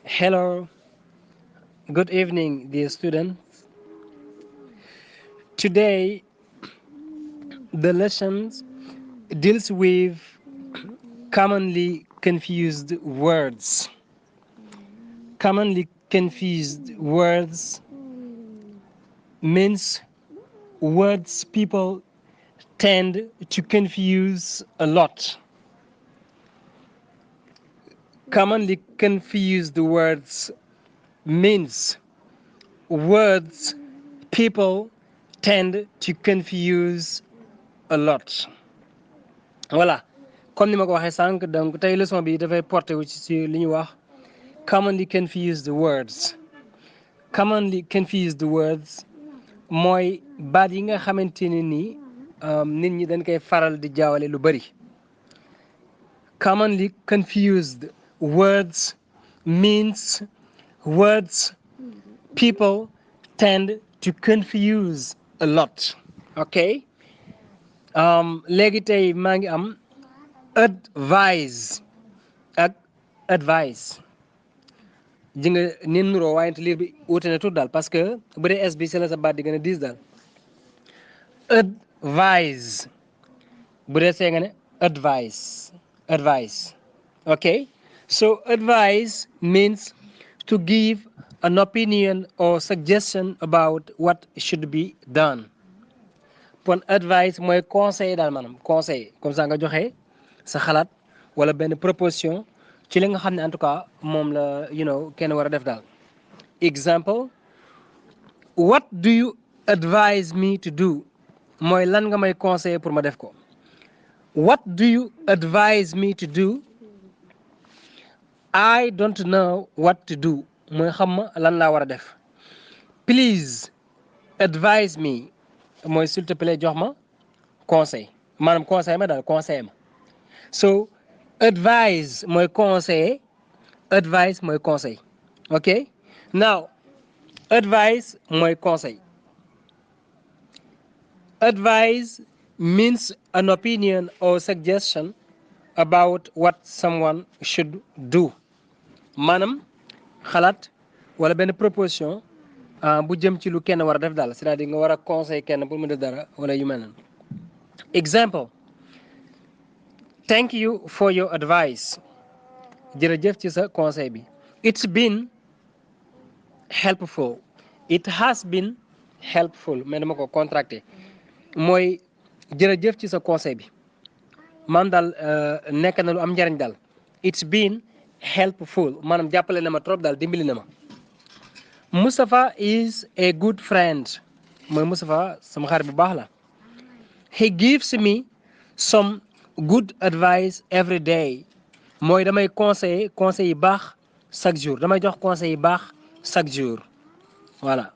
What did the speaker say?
Hello, good evening, dear students. Today, the lesson deals with commonly confused words. Commonly confused words means words people tend to confuse a lot. Commonly confused words means words people tend to confuse a lot. Voilà, comme ni ma ko waxee sànq donc tey leçon bi dafay porté wu ci li ñu wax commonly confused words. Commonly confused words mooy baat yi nga xamante ne ni nit ñi dañ koy faral di jaawale lu bari. Commonly confused words means words people tend to confuse a lot. Ok, léegi tey maa ngi am advise ak advice ji nga ni nuroo waaye liir bi wuute na tuut daal parce que bu dee s bi si la sa baat di gën a diis daal. Advise bu dee see nga ne advice. Okay, so advice means to give an opinion or suggestion about what should be done. Pon advice mooy conseil daal maanaam conseil comme ça nga joxe sa xalaat wala benn proposition ci li nga xam ne en tout cas moom la kenn war a def daal. Example, what do you advise me to do mooy lan nga may conseiller pour ma def ko. What do you advise me to do? I don't know what to do mooy xam ma lan laa war a def. Please advise me mooy s'il te plaît jox ma conseil maanaam conseil ma daal conseil ma. So advise mooy conseiller, advice mooy conseil. Ok, now advice mooy conseil. Advice means an opinion or suggestion about what someone should do. Maanaam xalaat wala benn proposition bu jëm ci lu kenn war a def daal c'est-à-dire nga war a conseil kenn pour mu def dara wala yu mel noonu. Example, thank you for your advice. Jërëjëf ci sa conseil bi. It's been helpful. It has been helpful mais dama ko contracté mooy jërëjëf ci sa conseil bi maanaam daal nekk na lu am njariñ daal. It's been helpful maanaam jàppale na ma trop daal dimbali na ma. Moustapha is a good friend mooy Moustapha sama xarit bu baax la. He gives me some good advice every day mooy damay conseil yi baax chaque jour damay jox conseil yi baax chaque jour voilà.